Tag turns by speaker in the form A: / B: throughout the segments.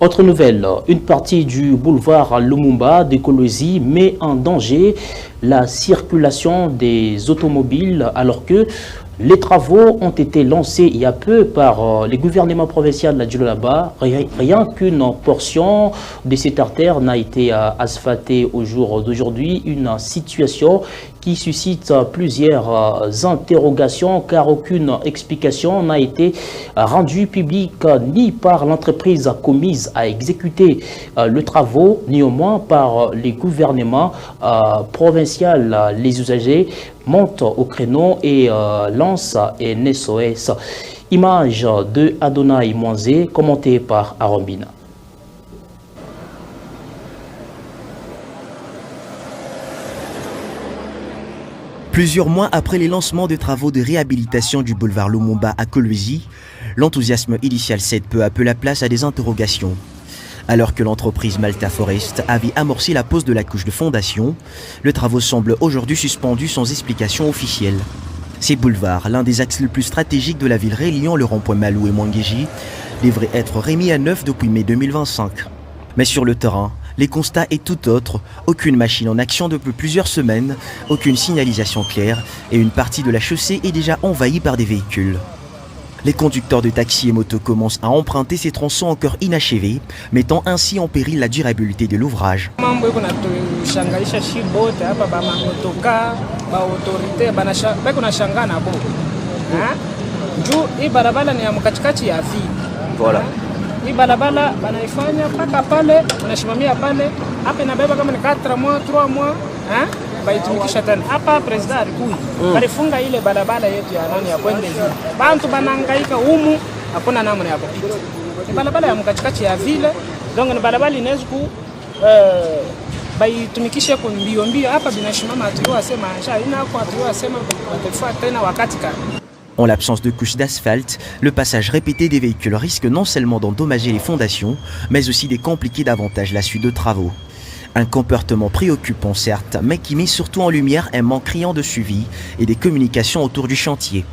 A: Autre nouvelle, une partie du boulevard Lumumba de Kolwezi met en danger la circulation des automobiles alors que les travaux ont été lancés il y a peu par les gouvernements provinciaux de la Djilolaba. Rien qu'une portion de cette artère n'a été asphaltée au jour d'aujourd'hui. Une situation qui suscite plusieurs interrogations car aucune explication n'a été rendue publique ni par l'entreprise commise à exécuter le travaux, ni au moins par les gouvernements provinciaux. Les usagers montent au créneau et lancent un SOS. Image de Adonai Mwanzé, commentée par Arambina.
B: Plusieurs mois après les lancements des travaux de réhabilitation du boulevard Lumumba à Kolwezi, l'enthousiasme initial cède peu à peu la place à des interrogations. Alors que l'entreprise Malta Forest avait amorcé la pose de la couche de fondation, le travaux semble aujourd'hui suspendu sans explication officielle. Ces boulevards, l'un des axes les plus stratégiques de la ville reliant le rond-point Malou et Mwangeji, devrait être remis à neuf depuis mai 2025. Mais sur le terrain, les constats est tout autre, aucune machine en action depuis plusieurs semaines, aucune signalisation claire et une partie de la chaussée est déjà envahie par des véhicules. Les conducteurs de taxis et motos commencent à emprunter ces tronçons encore inachevés, mettant ainsi en péril la durabilité de l'ouvrage.
A: Voilà.
C: Hii barabara banaifanya mpaka pale unashimamia pale hapa inabeba kama ni 4 mois 3 mois baitumikisha tena hapa president alikuwa balifunga ile barabara yetu ya nani ya kwende hivi bantu banangaika humu hakuna namna ya kupita ni barabara ya mkatikati ya vile donc ni barabara inaweza ku baitumikishe kwa mbio mbio hapa binashimama atuyo asema acha ina kwa atuyo asema watafua tena wakati kama.
B: En l'absence de couches d'asphalte, le passage répété des véhicules risque non seulement d'endommager les fondations, mais aussi de compliquer davantage la suite de travaux. Un comportement préoccupant certes, mais qui met surtout en lumière un manque criant de suivi et des communications autour du chantier.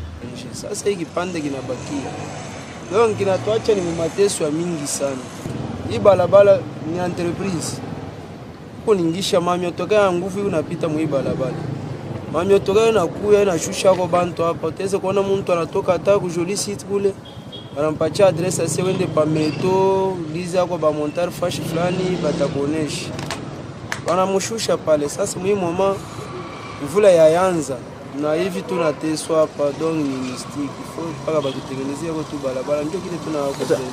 D: Mamiotoka inakuya inashusha kwa bantu hapa. Utaweza kuona mtu anatoka hata kujoli site kule. Wanampatia address ase wende pa meto, liza kwa ba montar fashi fulani batakuonesha. Wanamshusha pale. Sasa mimi mama mvula yaanza na hivi tunateswa hapa donc ni mistake. Paka batutengenezea kwa tu barabara ndio kile tunaona.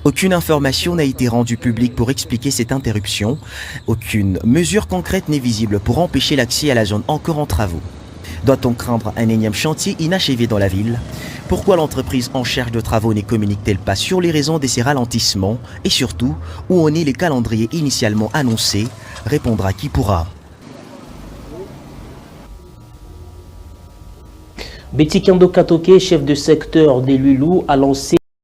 B: Aucune information n'a été rendue publique pour expliquer cette interruption. Aucune mesure concrète n'est visible pour empêcher l'accès à la zone encore en travaux. Doit-on craindre un énième chantier inachevé dans la ville? Pourquoi l'entreprise en charge de travaux ne communique-t-elle pas sur les raisons de ces ralentissements? Et surtout, où en est le calendrier initialement annoncé? Répondra qui pourra.
A: Betty Kendo Katoke, chef de secteur des Lulou, a lancé